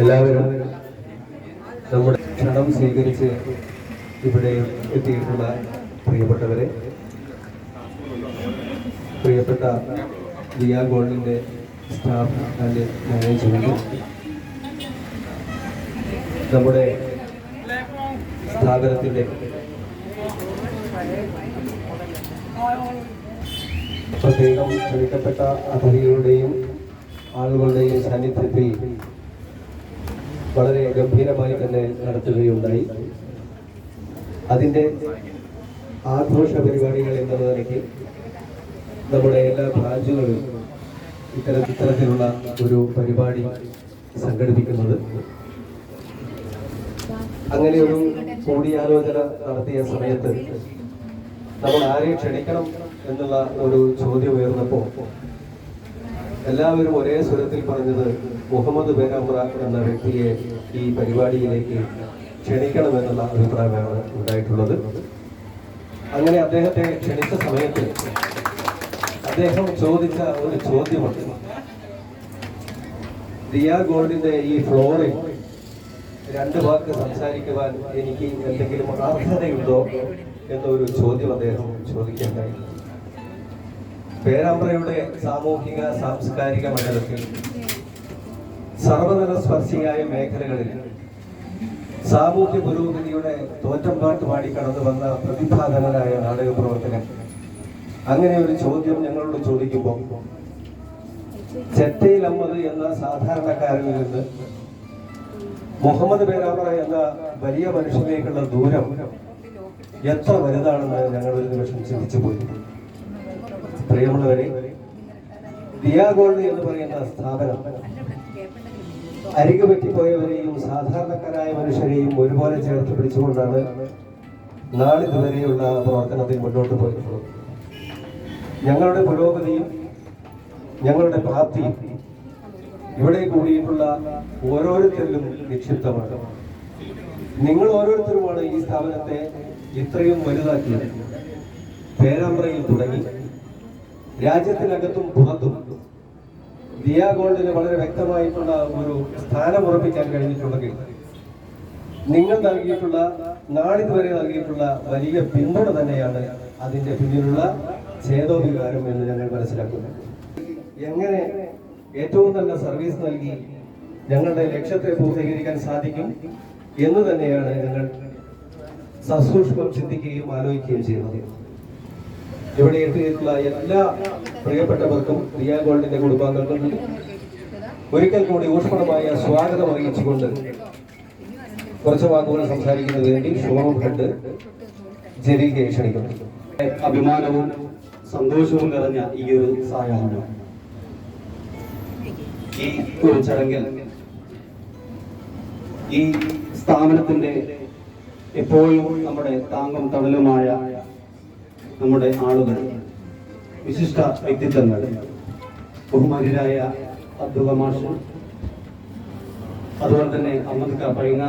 എല്ലാവരും നമ്മുടെ ക്ഷണം സ്വീകരിച്ച് ഇവിടെ എത്തിയിട്ടുള്ള പ്രിയപ്പെട്ടവരെ, പ്രിയപ്പെട്ട ദിയ ഗോൾഡിൻ്റെ സ്റ്റാഫ് ആൻഡ് മാനേജ്മെന്റ്, നമ്മുടെ സ്ഥാപനത്തിൻ്റെ പ്രത്യേകം ക്ഷണിക്കപ്പെട്ട അതിഥികളുടെയും ആളുകളുടെയും സാന്നിധ്യത്തിൽ വളരെ ഗംഭീരമായി തന്നെ നടത്തുകയുണ്ടായി. അതിൻ്റെ ആഘോഷ പരിപാടികൾ എന്ന നിലയ്ക്ക് നമ്മുടെ എല്ലാ ബ്രാഞ്ചുകളും ഇത്തരത്തിലുള്ള ഒരു പരിപാടി സംഘടിപ്പിക്കുന്നത്. അങ്ങനെ ഒരു കൂടിയാലോചന നടത്തിയ സമയത്ത് നമ്മൾ ആരെ ക്ഷണിക്കണം എന്നുള്ള ഒരു ചോദ്യം ഉയർന്നപ്പോൾ എല്ലാവരും ഒരേ സ്വരത്തിൽ പറഞ്ഞത് മുഹമ്മദ് പേരാമ്പ്ര എന്ന വ്യക്തിയെ ഈ പരിപാടിയിലേക്ക് ക്ഷണിക്കണമെന്നുള്ള അഭിപ്രായമാണ് ഉണ്ടായിട്ടുള്ളത്. അങ്ങനെ അദ്ദേഹത്തെ ക്ഷണിച്ച സമയത്ത് അദ്ദേഹം ചോദിച്ച ഒരു ചോദ്യമുണ്ട്. ദിയ ഗോൾഡിന്റെ ഈ ഫ്ലോറിൽ 2 വാക്ക് സംസാരിക്കുവാൻ എനിക്ക് എന്തെങ്കിലും അർഹതയുണ്ടോ എന്നൊരു ചോദ്യം അദ്ദേഹം ചോദിക്കേണ്ടായി. പേരാമ്പ്രയുടെ സാമൂഹിക സാംസ്കാരിക മണ്ഡലത്തിൽ സർവതല സ്പർശിയായ മേഖലകളിൽ സാമൂഹ്യ പുരോഗതിയുടെ തോറ്റംപാട്ട് പാടി കടന്നു വന്ന പ്രതിഭാധനനായ നാടക പ്രവർത്തകൻ അങ്ങനെ ഒരു ചോദ്യം ഞങ്ങളോട് ചോദിക്കുമ്പോൾ ചെറ്റയിൽ അമ്മത് എന്ന സാധാരണക്കാരിൽ നിന്ന് മുഹമ്മദ് പേരാമ്പ്ര എന്ന വലിയ മനുഷ്യനിലേക്കുള്ള ദൂരം എത്ര വലുതാണെന്ന് ഞങ്ങൾ ഒരു നിമിഷം ചിന്തിച്ചു പോയി. പ്രിയമുള്ളവരെ, ദിയാ ഗോൾഡ് എന്ന് പറയുന്ന സ്ഥാപനം അരികു പറ്റിപ്പോയവരെയും സാധാരണക്കാരായ മനുഷ്യരെയും ഒരുപോലെ ചേർത്ത് പിടിച്ചുകൊണ്ടാണ് നാളിതുവരെയുള്ള പ്രവർത്തനത്തിൽ മുന്നോട്ട് പോയിട്ടുള്ളത്. ഞങ്ങളുടെ പുരോഗതിയും ഞങ്ങളുടെ പ്രാപ്തിയും ഇവിടെ കൂടിയിട്ടുള്ള ഓരോരുത്തരിലും നിക്ഷിപ്തമാണ്. നിങ്ങൾ ഓരോരുത്തരുമാണ് ഈ സ്ഥാപനത്തെ ഇത്രയും വലുതാക്കിയത്. പേരാമ്പ്രയിൽ തുടങ്ങി രാജ്യത്തിനകത്തും പുറത്തും ദിയാ ഗോൾഡിന് വളരെ വ്യക്തമായിട്ടുള്ള ഒരു സ്ഥാനം ഉറപ്പിക്കാൻ കഴിഞ്ഞിട്ടുണ്ടെങ്കിൽ നിങ്ങൾ നൽകിയിട്ടുള്ള നാളിതുവരെ നൽകിയിട്ടുള്ള വലിയ പിന്തുണ തന്നെയാണ് അതിന്റെ പിന്നിലുള്ള ഛേദോവികാരം എന്ന് ഞങ്ങൾ മനസ്സിലാക്കുന്നു. എങ്ങനെ ഏറ്റവും നല്ല സർവീസ് നൽകി ഞങ്ങളുടെ ലക്ഷ്യത്തെ പൂർത്തീകരിക്കാൻ സാധിക്കും എന്ന് തന്നെയാണ് ഞങ്ങൾ സസൂക്ഷ്മം ചിന്തിക്കുകയും ആലോചിക്കുകയും ചെയ്യുന്നത്. ഇവിടെ എത്തിയിട്ടുള്ള എല്ലാ പ്രിയപ്പെട്ടവർക്കും ദിയാ ഗോൾഡിന്റെ കുടുംബാംഗങ്ങൾക്കും ഒരിക്കൽ കൂടി ഊഷ്മളമായ സ്വാഗതം അറിയിച്ചുകൊണ്ട് കുറച്ച് വാക്കുകൾ സംസാരിക്കുന്നതിന് വേണ്ടി ഷോറൂം ഹെഡ് ജലീലിനെ ക്ഷണിക്കുന്നു. അഭിമാനവും സന്തോഷവും നിറഞ്ഞ ഈ ഒരു സായാഹ്നം, ഈ ഒരു ചടങ്ങിൽ ഈ സ്ഥാപനത്തിന്റെ എപ്പോഴും നമ്മുടെ താങ്ങും തണലുമായ നമ്മുടെ ആളുകൾ, വിശിഷ്ട വ്യക്തിത്വങ്ങൾ, ബഹുമാന്യരായ അബ്ദുള്ള മാഷ്, അതുപോലെ തന്നെ അഹമ്മദ് ക പൈങ്ങ,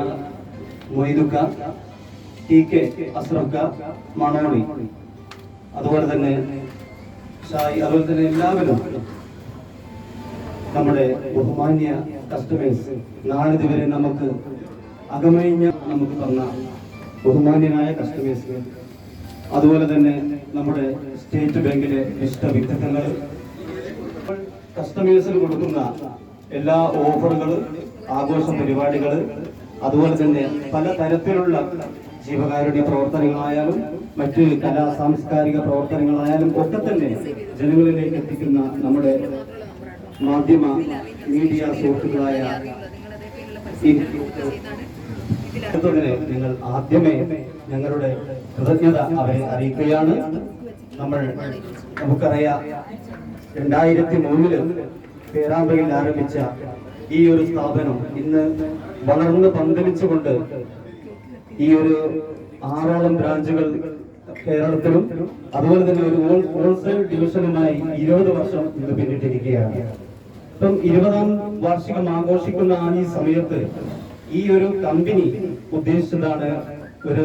മൊയ്തുക്ക, ടി കെ അസ്രഫ് ക, മണോണി, അതുപോലെ തന്നെ ഷായി, അതുപോലെ തന്നെ എല്ലാവരും നമ്മുടെ ബഹുമാന്യ കസ്റ്റമേഴ്സ്, നാളിതുവരെ നമുക്ക് അകമഴിഞ്ഞ നമുക്ക് തന്ന ബഹുമാന്യനായ കസ്റ്റമേഴ്സ്, അതുപോലെ തന്നെ നമ്മുടെ സ്റ്റേറ്റ് ബാങ്കിലെ ഇഷ്ട വ്യക്തിത്വങ്ങൾ, കസ്റ്റമേഴ്സിന് കൊടുക്കുന്ന എല്ലാ ഓഫറുകൾ, ആഘോഷ പരിപാടികൾ, അതുപോലെ തന്നെ പല തരത്തിലുള്ള ജീവകാരുണ്യ പ്രവർത്തനങ്ങളായാലും മറ്റ് കലാ സാംസ്കാരിക പ്രവർത്തനങ്ങളായാലും ഒക്കെ തന്നെ ജനങ്ങളിലേക്ക് എത്തിക്കുന്ന നമ്മുടെ മാധ്യമ മീഡിയ സുഹൃത്തുക്കളായ നിങ്ങൾ ആദ്യമേ ഞങ്ങളുടെ കൃതജ്ഞത അവരെ അറിയിക്കുകയാണ്. നമുക്കറിയാം 2003 പേരാമ്പ്രയിൽ ആരംഭിച്ച ഈ ഒരു സ്ഥാപനം ഇന്ന് വളർന്ന് പന്തലിച്ചുകൊണ്ട് ഈ ഒരു 6ഓളം ബ്രാഞ്ചുകൾ കേരളത്തിലും അതുപോലെ തന്നെ ഒരു ഹോൾസെയിൽ ഡിവിഷനുമായി 20 വർഷം ഇന്ന് പിന്നിട്ടിരിക്കുകയാണ്. ഇപ്പം 20ാം വാർഷികം ആഘോഷിക്കുന്ന ഈ സമയത്ത് ഈ ഒരു കമ്പനി ഉദ്ദേശിച്ചതാണ് ഒരു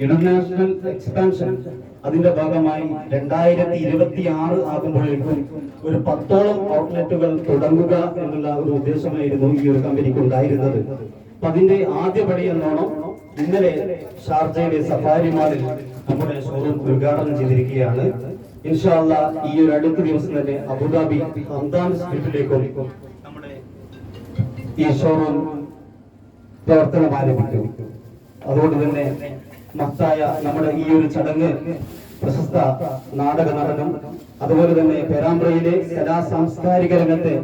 ഇന്റർനാഷണൽ എക്സ്പാൻഷൻ. അതിന്റെ ഭാഗമായി 2026 ആകുമ്പോഴേക്കും ഒരു 10ഓളം ഔട്ട്ലെറ്റുകൾ തുടങ്ങുക എന്നുള്ള ഒരു ഉദ്ദേശമായിരുന്നു ഈ ഒരു കമ്പനിക്ക് ഉണ്ടായിരുന്നത്. അപ്പൊ അതിന്റെ ആദ്യപടി എന്നോണം ഇന്നലെ ഷാർജയിലെ സഫാരി മാളിൽ നമ്മുടെ ഷോറൂം ഉദ്ഘാടനം ചെയ്തിരിക്കുകയാണ്. ഇൻഷാ അല്ലാഹ് ഈ ഒരു അടുത്ത ദിവസം തന്നെ അബുദാബി ഹംദാൻ സ്ട്രീറ്റിലേക്കും നമ്മുടെ ഈ ഷോറൂം പ്രവർത്തനം ആരംഭിക്കും. അതുകൊണ്ട് തന്നെ മഹത്തായ നമ്മുടെ ഈ ഒരു ചടങ്ങ് പ്രശസ്ത നാടക നടനും അതുപോലെ തന്നെ പേരാമ്പ്രയിലെ കലാ സാംസ്കാരിക രംഗത്തെ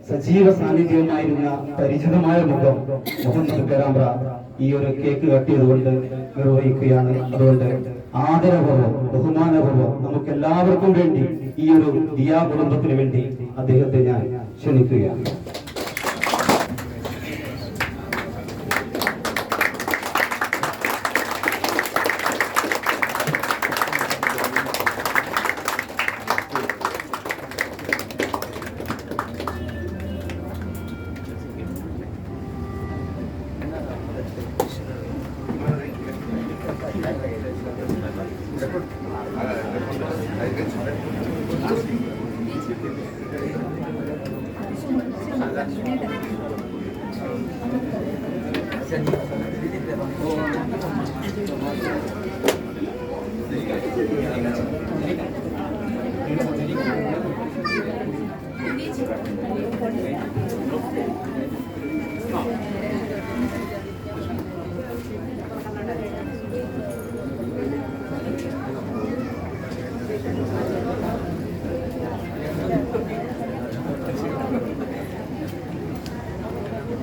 സജീവ സാന്നിധ്യവുമായിരുന്ന പരിചിതമായ മുഖം മുഹമ്മദ് പേരാമ്പ്ര ഈ ഒരു കേക്ക് കട്ടിയതുകൊണ്ട് നിർവഹിക്കുകയാണ്. അതുകൊണ്ട് ആദരപൂർവ്വം ബഹുമാനപൂർവ്വം നമുക്ക് എല്ലാവർക്കും വേണ്ടി ഈ ഒരു ദിയാ കുടുംബത്തിന് വേണ്ടി അദ്ദേഹത്തെ ഞാൻ ക്ഷണിക്കുകയാണ്.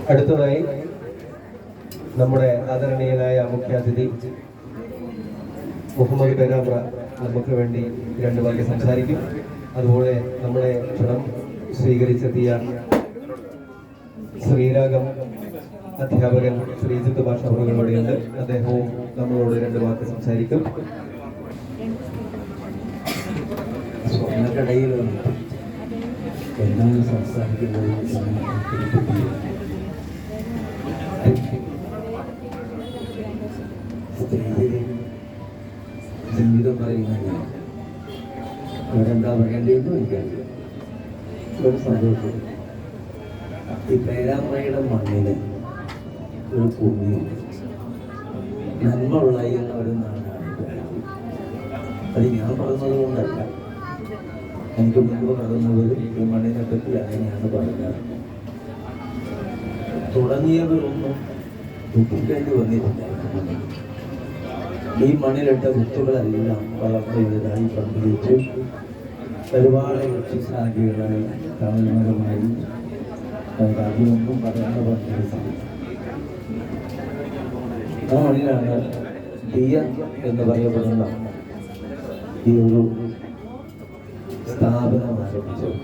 അടുത്തതായി നമ്മുടെ ആദരണീയനായ മുഖ്യാതിഥി മുഹമ്മദ് പേരാമ്പ്ര നമുക്ക് വേണ്ടി രണ്ട് വാക്ക് സംസാരിക്കും. അതുപോലെ നമ്മുടെ ക്ഷണം സ്വീകരിച്ചെത്തിയ ശ്രീരാഗം അധ്യാപകൻ ശ്രീജിത്ത് ഭാഷ ഇവിടെയുണ്ട്. അദ്ദേഹവും നമ്മളോട് രണ്ട് വാക്ക് സംസാരിക്കും. സ്വർണ്ണക്കടയിൽ എന്താണ് സംസാരിക്കുന്നത് സ്ത്രീയുടെ ജീവിതം പറയുന്നത് അവരെന്താ പറയേണ്ടതെന്ന് എനിക്കറിയാം. ഒരു സന്തോഷം. ഈ പേരാമ്പ്രയുടെ മണ്ണിന് ഒരു പുണ്യമുണ്ട്. നന്മ ഉള്ളയുന്ന ഒരു നാടാണ് പേരാമ്പ്ര. അത് ഞാൻ പറഞ്ഞത് കൊണ്ടല്ല, എനിക്ക് മുൻപ് കടന്നവർ ഈ മണ്ണിനെ പറ്റി അങ്ങനെയാണ് പറഞ്ഞത്. തുടങ്ങിയവരൊന്നും ദുഃഖിക്കേണ്ടി വന്നിട്ടില്ല. ഈ മണ്ണിലിട്ട വിത്തുകളെല്ലാം വളർന്നു വലുതായി പങ്കുവച്ചു ഒരുപാട് വൃക്ഷശാഖകളായി തമിഴ്മരമായി അതൊന്നും പടർന്നു പറഞ്ഞ ആ മണ്ണിലാണ് ദിയ എന്ന് പറയപ്പെടുന്ന ഈ ഒരു സ്ഥാപനം ആരംഭിച്ചത്.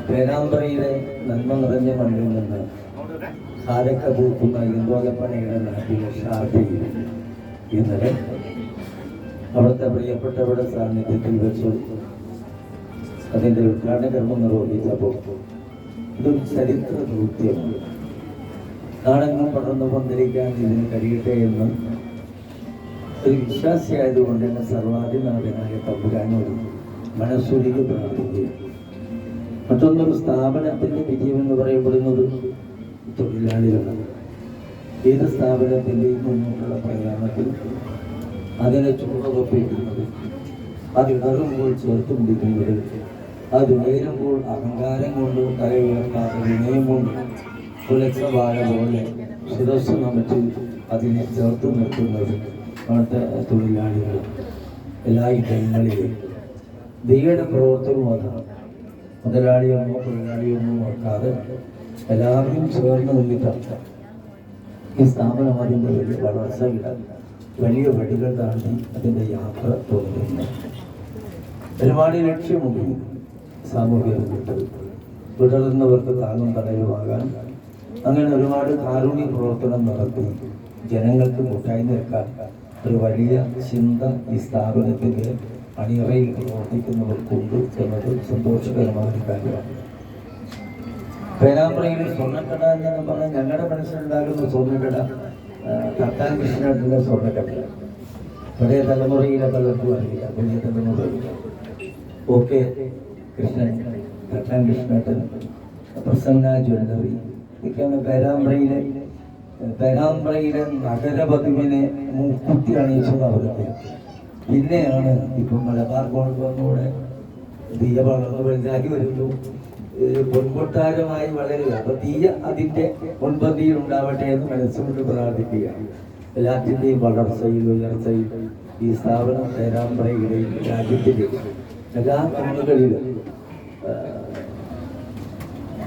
പേരാമ്പ്രയിലെ നന്മ നിറഞ്ഞ മണ്ണിൽ നിന്ന് കാരക്ക പൂക്കുന്ന ഇന്തോലപ്പണിയുടെ നാട്ടിലെ ഷാർജയിൽ ഇന്നലെ അവിടുത്തെ പ്രിയപ്പെട്ടവരുടെ സാന്നിധ്യത്തിൽ വെച്ചു അതിൻ്റെ ഉദ്ഘാടന കർമ്മം നിർവഹിച്ചപ്പോൾ ഇതൊരു ചരിത്ര ദൗത്യമാണ്. നാടെങ്ങും പടർന്നു പന്തലിക്കാൻ ഇതിന് കഴിയട്ടെ എന്ന് ഒരു വിശ്വാസിയായതുകൊണ്ട് തന്നെ സർവാധിനാഥനായ തമ്പുരാനോട് മനസ്സൊരുക്കി പ്രാർത്ഥിക്കുക. മറ്റൊന്നൊരു സ്ഥാപനത്തിൻ്റെ വിജയം എന്ന് പറയപ്പെടുന്നത് തൊഴിലാളികളാണ്. ഏത് സ്ഥാപനത്തിൻ്റെയും മുന്നോട്ടുള്ള പ്രയാണത്തിൽ അതിനെ ചുവടുറപ്പിക്കുന്നത്, അതിടറുമ്പോൾ ചേർത്ത് പിടിക്കുന്നത്, അത് ഉയരുമ്പോൾ അഹങ്കാരം കൊണ്ട് തല ഉയർത്താതെ വിനയം കൊണ്ട് പുലച്ച വാഴ പോലെ ശിരസ് നമിച്ച് അതിനെ ചേർത്ത് നിർത്തുന്നത് അവിടുത്തെ തൊഴിലാളികൾ. എല്ലാ ഇടങ്ങളിലും ദൈവയുടെ പ്രവർത്തനവും അതാണ്. മുതലാളിയൊന്നോ തൊഴിലാളിയൊന്നും നോക്കാതെ എല്ലാവരും ചേർന്ന് നിന്നിട്ടാണ് ഈ സ്ഥാപനം അതിൻ്റെ വലിയ വളർച്ചയിടാൻ വലിയ വഴികൾ താണ്ടി അതിൻ്റെ യാത്ര തുടരുന്നു. ഒരുപാട് ലക്ഷ്യമുണ്ട് സാമൂഹിക രംഗത്ത് തുടരുന്നവർക്ക് താങ്ങും തടയുമാകാൻ. അങ്ങനെ ഒരുപാട് കാരുണ്യ പ്രവർത്തനം നടത്തി ജനങ്ങൾക്ക് മുട്ടായി നിൽക്കാൻ ഒരു വലിയ ചിന്ത ഈ സ്ഥാപനത്തിൻ്റെ അണിയറയിൽ പ്രവർത്തിക്കുന്നവർക്കുണ്ട് എന്നത് സന്തോഷകരമായ ഒരു കാര്യമാണ്. പേരാമ്പ്രയിൽ സ്വർണ്ണക്കട എന്ന് പറഞ്ഞാൽ ഞങ്ങളുടെ മനസ്സിലുണ്ടാകുന്ന സ്വർണ്ണക്കട തട്ടാൻ കൃഷ്ണേട്ടൻ്റെ സ്വർണ്ണക്കട. പഴയ തലമുറയിലെ പലർക്കും അറിയാം. പുതിയ തലമുറയില്ല. ഓക്കെ കൃഷ്ണൻ, തട്ടാൻ കൃഷ്ണേട്ടൻ, പ്രസന്ന ജ്വല്ലറി, ഇതൊക്കെയാണ് പേരാമ്പ്രയിലെ നഗരപതിവിനെ മുക്കുത്തി അണിയിച്ചത് അവരൊക്കെ. പിന്നെയാണ് ഇപ്പം മലബാർ ഗോൾഡ് വന്നൂടെ തീയ വളർന്ന് വലുതാക്കി വരുന്നു, പൊൻകൊട്ടാരമായി വളരുക. അപ്പൊ തീയ അതിന്റെ മുൻപന്തിയിൽ ഉണ്ടാവട്ടെ എന്ന് മനസ്സുകൊണ്ട് പ്രാർത്ഥിക്കുക. എല്ലാത്തിൻ്റെയും വളർച്ചയിൽ ഉയർച്ചയിൽ ഈ സ്ഥാപനം പേരാമ്പ്രയിലെയും രാജ്യത്തിലെ എല്ലാ കോണുകളിലും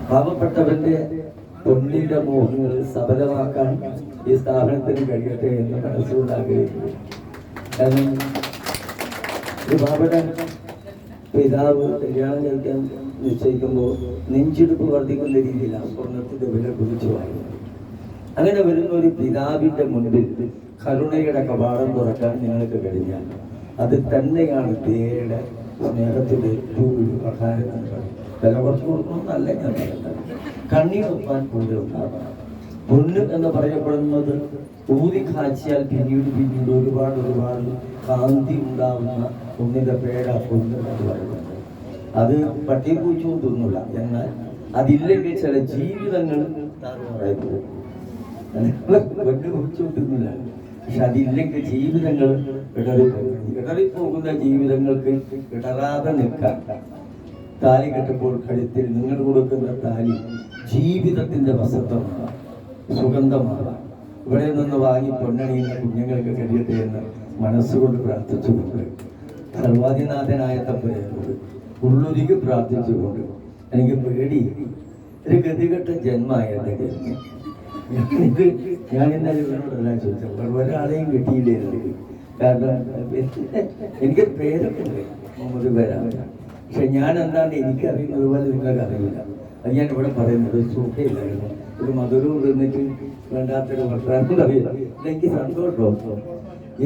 പാവപ്പെട്ടവന്റെ പൊന്നിന്റെ മോഹങ്ങൾ സഫലമാക്കാൻ ഈ സ്ഥാപനത്തിന് കഴിയട്ടെ എന്ന് മനസ്സുകൊണ്ട് ആഗ്രഹിക്കുന്നു. കാരണം ഒരു പാവപ്പെട്ട പിതാവ് കല്യാണം കഴിക്കാൻ നിശ്ചയിക്കുമ്പോൾ നെഞ്ചിടിപ്പ് വർദ്ധിക്കുന്ന രീതിയിലാണ് സ്വർണ്ണത്തിന്റെ വില കുതിച്ചുവായിരുന്നു. അങ്ങനെ വരുന്ന ഒരു പിതാവിന്റെ മുൻപിൽ കരുണയുടെ കവാടം തുറക്കാൻ നിങ്ങൾക്ക് കഴിഞ്ഞാൽ അത് തന്നെയാണ് ദയയുടെ സ്നേഹത്തിന്റെ ഏറ്റവും വലിയ പ്രധാനം. വില കുറച്ച് കൊടുക്കണമെന്നല്ല ഞാൻ പറയുന്നത്, കണ്ണീർ ഒപ്പാൻ കൂടെ ഉണ്ടാകണം. പൊന്ന് എന്ന് പറയപ്പെടുന്നത് ഊതി കാച്ചിയാൽ പിന്നീട് ഒരുപാട് കാന്തി ഉണ്ടാവുന്ന ഒന്നിന്റെ പേര പൊന്ന് എന്ന് പറയുന്നത്. അത് പട്ടിയെ പൂച്ചവും തിന്നില്ല. എന്നാൽ അതില്ലെങ്കിൽ ചില ജീവിതങ്ങൾ താറുമാറായി പോകും. പൊന്ന് പൂച്ചവും തിന്നില്ല, പക്ഷെ അതില്ലെങ്കിൽ ജീവിതങ്ങൾ ഇടറിപ്പോകുന്ന ജീവിതങ്ങൾക്ക് ഇടറാതെ നിൽക്കാൻ താലി കെട്ടുമ്പോൾ കഴുത്തിൽ നിങ്ങൾ കൊടുക്കുന്ന താലി ജീവിതത്തിന്റെ വസന്തമാണ്, സുഗന്ധമാണ്. ഇവിടെ നിന്ന് വാങ്ങി പൊന്നണിയുന്ന കുഞ്ഞുങ്ങൾക്ക് കഴിയട്ടെ എന്ന് മനസ്സുകൊണ്ട് പ്രാർത്ഥിച്ചുകൊണ്ട് സർവാധിനാഥനായ തമ്പുരാനോട് ഉള്ളുരുകി പ്രാർത്ഥിച്ചുകൊണ്ട് എനിക്ക് പേടി ഒരു ഗതികെട്ട ജന്മമായ എൻ്റെ ജന്മം. ഇത് ഞാൻ ഇന്നലെ ഇവരോടെല്ലാം ചോദിച്ചത് ഒരാളെയും കിട്ടിയില്ലായിരുന്നു. കാരണം എനിക്ക് പേരൊക്കെ ഉണ്ട്, മുഹമ്മദ് പേരാണ്. പക്ഷെ ഞാൻ എന്താണ് എനിക്കറിയുന്നത് പോലെ നിങ്ങൾക്ക് അറിയില്ല. അത് ഞാൻ ഇവിടെ പറയുന്നത് സുഖമില്ലായിരുന്നു. ഒരു മധുരവും തിന്നിട്ട് വേണ്ടാത്തൊരു വർത്തമാനം അറിയില്ല. എനിക്ക് സന്തോഷം.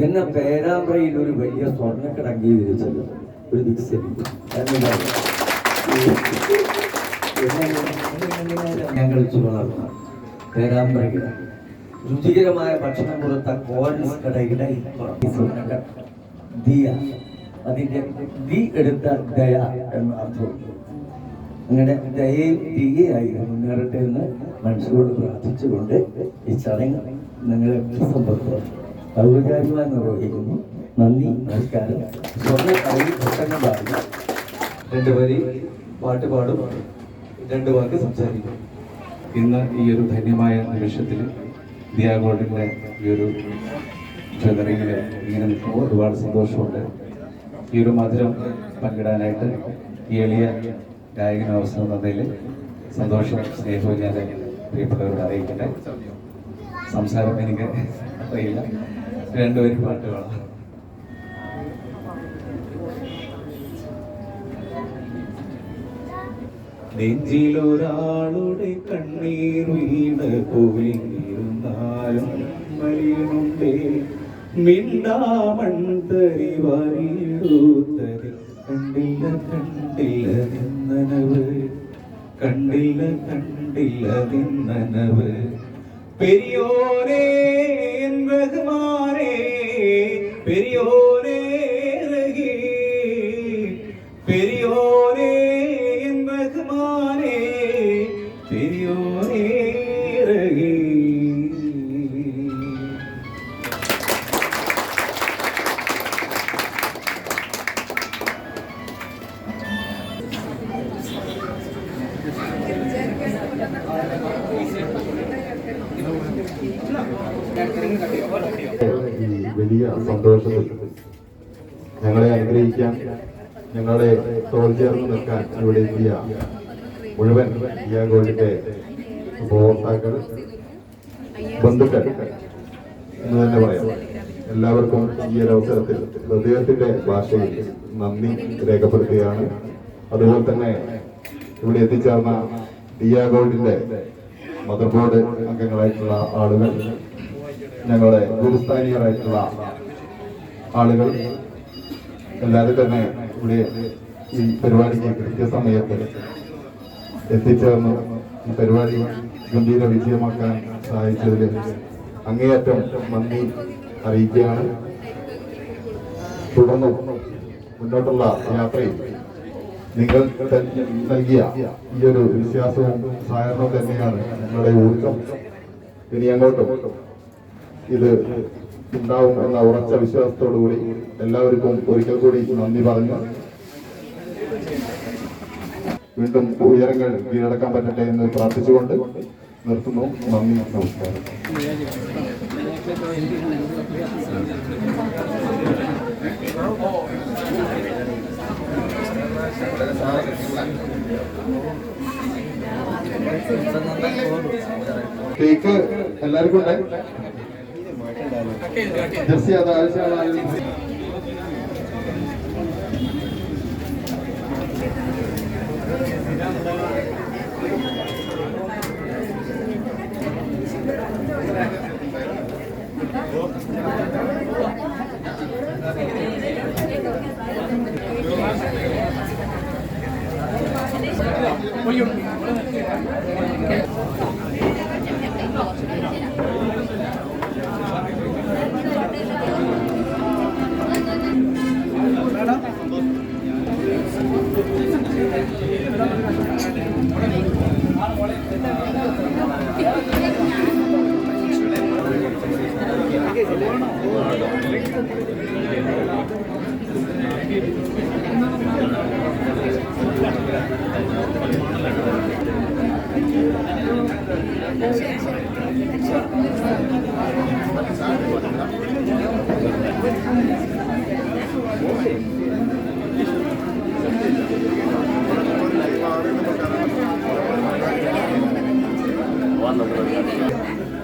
എന്നെ പേരാമ്പ്രയിൽ ഒരു വലിയ സ്വർണ്ണക്കട അംഗീകരിച്ചല്ലോ ഒരു ദിവസം. ഞാൻ കളിച്ചു വളർന്ന പേരാമ്പ്രയിൽ രുചികരമായ ഭക്ഷണം കൊടുത്ത കോൺസ് കടയുടെ ദിയ, അതിൻ്റെ ദി എടുത്ത ദയ എന്ന അർത്ഥം. അങ്ങനെ ദയയും ദിയയായി മുന്നേറട്ടെ എന്ന് മനസ്സുകൊണ്ട് പ്രാർത്ഥിച്ചുകൊണ്ട് ഈ ചടങ്ങ് നിങ്ങളെ സമ്പർക്കം ഔപചാരികമായി നിർവഹിക്കുന്നു. നന്ദി, നമസ്കാരം. സ്വർണ്ണ കടയിൽ പ്രസംഗം പാടുക, 2 വരി പാട്ട് പാടും, 2 വാക്ക് സംസാരിക്കും. ഇന്ന് ഈ ഒരു ധന്യമായ നിമിഷത്തിൽ ദിയ ഗോൾഡിൻ്റെ ഈ ഒരു ജ്വല്ലറിയിൽ ഇങ്ങനെ നിൽക്കുമ്പോൾ ഒരുപാട് സന്തോഷമുണ്ട്. ഈ ഒരു മധുരം പങ്കിടാനായിട്ട് ഈ എളിയ ഗായകന് അവസരം തന്നതിൽ സന്തോഷം, സ്നേഹവും ഞാൻ പ്രിയപ്പെട്ടവരോട് അറിയിക്കട്ടെ. സംസാരം എനിക്ക് അറിയില്ല, 2 വരി പാട്ട് പാടാം. നെഞ്ചിലൊരാളുടെ കണ്ണീർ വീണ് പോയിരുന്നാലും മലിയുണ്ടേ മിണ്ടാമൺതരി വരിയൂത്തരി കണ്ടില്ല കണ്ടില്ല നിന്നനവ്, കണ്ടില്ല കണ്ടില്ല നിന്നനവ്. പെരിയോരേ എൻ ബഹുമാനേ, പെരിയോരേ രഹീ, പെരിയോരേ എൻ ബഹുമാനേ, പെരിയോരേ രഹീ. ഈ വലിയ സന്തോഷത്തിൽ ഞങ്ങളെ അനുഗ്രഹിക്കാൻ, ഞങ്ങളെ തോൾ ചേർന്ന് നിൽക്കാൻ ഇവിടെ എത്തിയ മുഴുവൻ ദിയ ഗോൾഡിന്റെ ഉപഭോക്താക്കൾ, ബന്ധുക്കൾ എന്ന് തന്നെ പറയാം, എല്ലാവർക്കും ഈ ഒരു അവസരത്തിൽ ഹൃദയത്തിന്റെ ഭാഷയിൽ നന്ദി രേഖപ്പെടുത്തുകയാണ്. അതുപോലെ തന്നെ ഇവിടെ എത്തിച്ചേർന്ന ദിയ ഗോൾഡിന്റെ മദർ ബോർഡ് അംഗങ്ങളായിട്ടുള്ള ആളുകൾ, ഞങ്ങളുടെ ഗുരുസ്ഥാനീയരായിട്ടുള്ള ആളുകൾ, എല്ലാവരും തന്നെ ഇവിടെ ഈ പരിപാടിക്ക് കൃത്യസമയത്ത് എത്തിച്ചേർന്ന് ഈ പരിപാടി ഗംഭീര വിജയമാക്കാൻ സഹായിച്ചതിൽ അങ്ങേയറ്റം നന്ദി അറിയിക്കുകയാണ്. തുടർന്നും മുന്നോട്ടുള്ള യാത്രയിൽ നിങ്ങൾ നൽകിയ ഈ ഒരു വിശ്വാസവും സഹകരണവും തന്നെയാണ് നിങ്ങളുടെ ഊർജം. ഇനി അങ്ങോട്ടും ഇത് ഉണ്ടാവും എന്ന ഉറച്ച വിശ്വാസത്തോടുകൂടി എല്ലാവർക്കും ഒരിക്കൽ കൂടി നന്ദി പറഞ്ഞു വീണ്ടും ഉയരങ്ങൾ കീഴടക്കാൻ പറ്റട്ടെ എന്ന് പ്രാർത്ഥിച്ചുകൊണ്ട് നിർത്തുന്നു. നന്ദി, നമസ്കാരം. കേക്ക് എല്ലാവർക്കും ഉണ്ടായി. ജെർസി അത് ആവശ്യമുള്ള One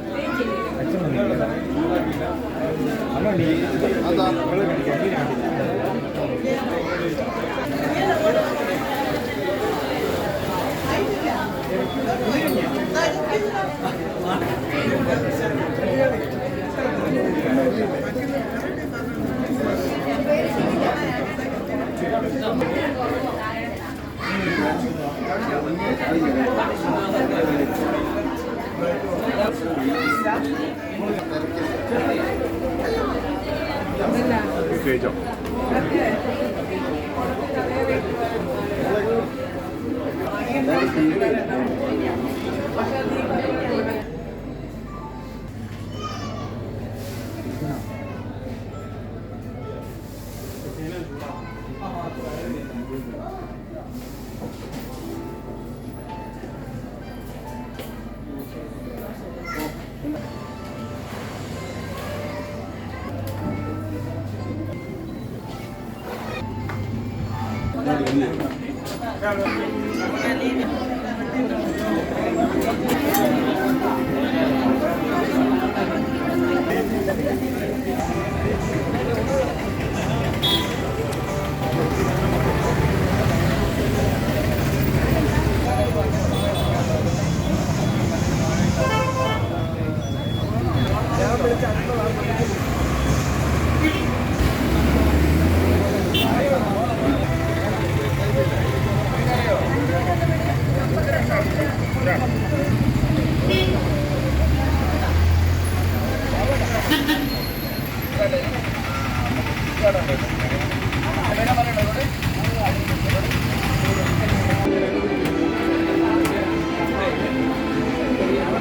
Gracias.